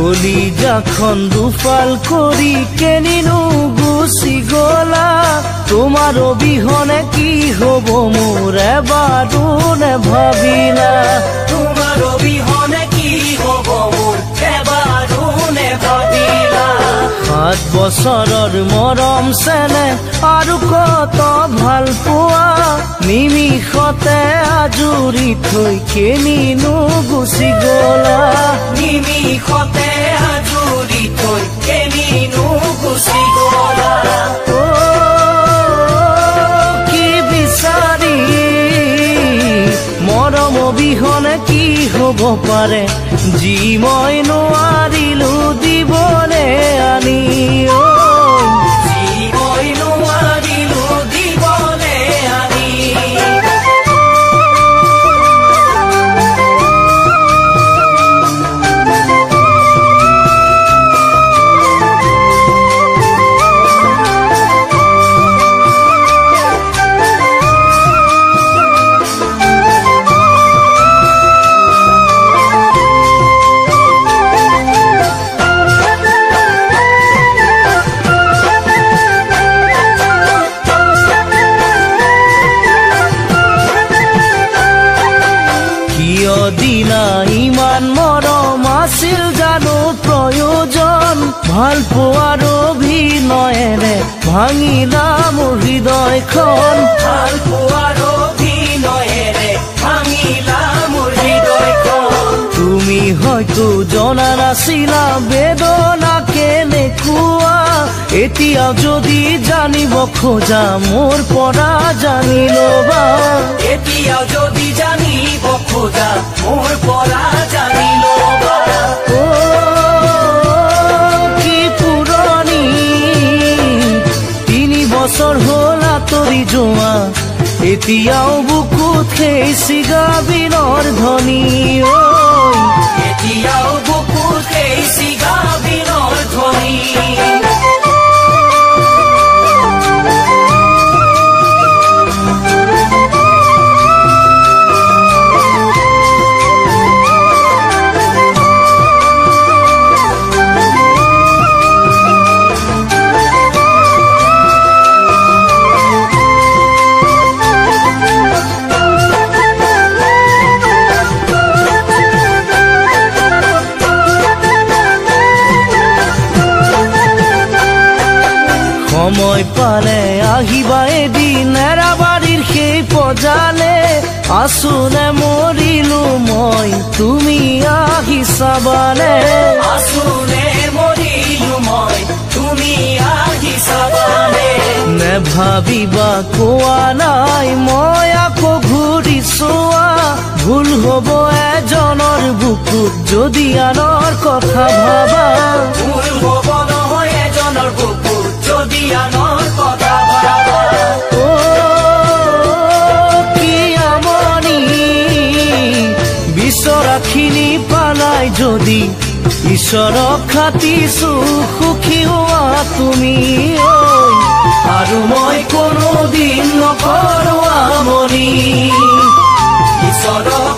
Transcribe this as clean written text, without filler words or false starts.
কলিজাখন দুফাল কৰি কেনিনো গুচি গলা তোমাৰ অবিহনে কি হব মোৰ এবাৰো নেভাবিলা তোমাৰ অবিহনে কি হব মোৰ এবাৰো নেভাবিলা 7 বছৰৰ মৰম চেনে আৰু কত ভাল পোৱা নিমিষতে আজুৰি থৈ কেনিনো গুচি গলা নিমিষতে আজুৰি থৈ কেনিনো গুচি গলা কি বিচাৰি মৰম অবিহনে কি হব পাৰে যি মই নোৱাৰিলো দিবলে আনি যি মই নোৱাৰিলো দিবলে আনি দিনা ইমান মৰম আছিল জানো প্ৰয়োজন ভাল পোৱাৰ অভিনয়েৰে ভাঙিলা মোৰ হৃদয়খন ভাল পোৱাৰ অভিনয়েৰে ভাঙিলা মোৰ হৃদয়খন তুমি হয়তো জনা নাছিলা বেদনা কেনেকুৱা এতিয়া যদি জানিব খোজা মোৰ পৰা জানি ল'বা এতিয়া যদি জানিব খোজা মোৰ পৰা জানি ল'বা কি পুৰণি 3 বছৰ হ'ল আঁতৰি যোৱা এতিয়াও বুকুত সেই চিগাবিনৰ ধ্বনি এতিয়াও বুকুত সেই চিগাবিনৰ ধ্বনি সময় পালে আহিবা এদিন এৰাবাৰীৰ সেই পজালে আছোনে মৰিলো মই তুমি আহি চাবানে আছোনে মৰিলো মই তুমি আহি চাবানে নেভাবিবা কোৱা নাই মই আকৌ ঘূৰি চোৱা ভুল হব এজনৰ বুকুত যদি আনৰ কথা ভাবা ভুল হব নহয় এজনৰ বুকুত যদি আনৰ কথা ভাবা কি আমনি বিচৰাখিনি পালাই যদি ঈশ্বৰক খাটিছো সুখী হোৱা তুমি আৰু মই কোনোদিন নকৰো আমনি ঈশ্বৰক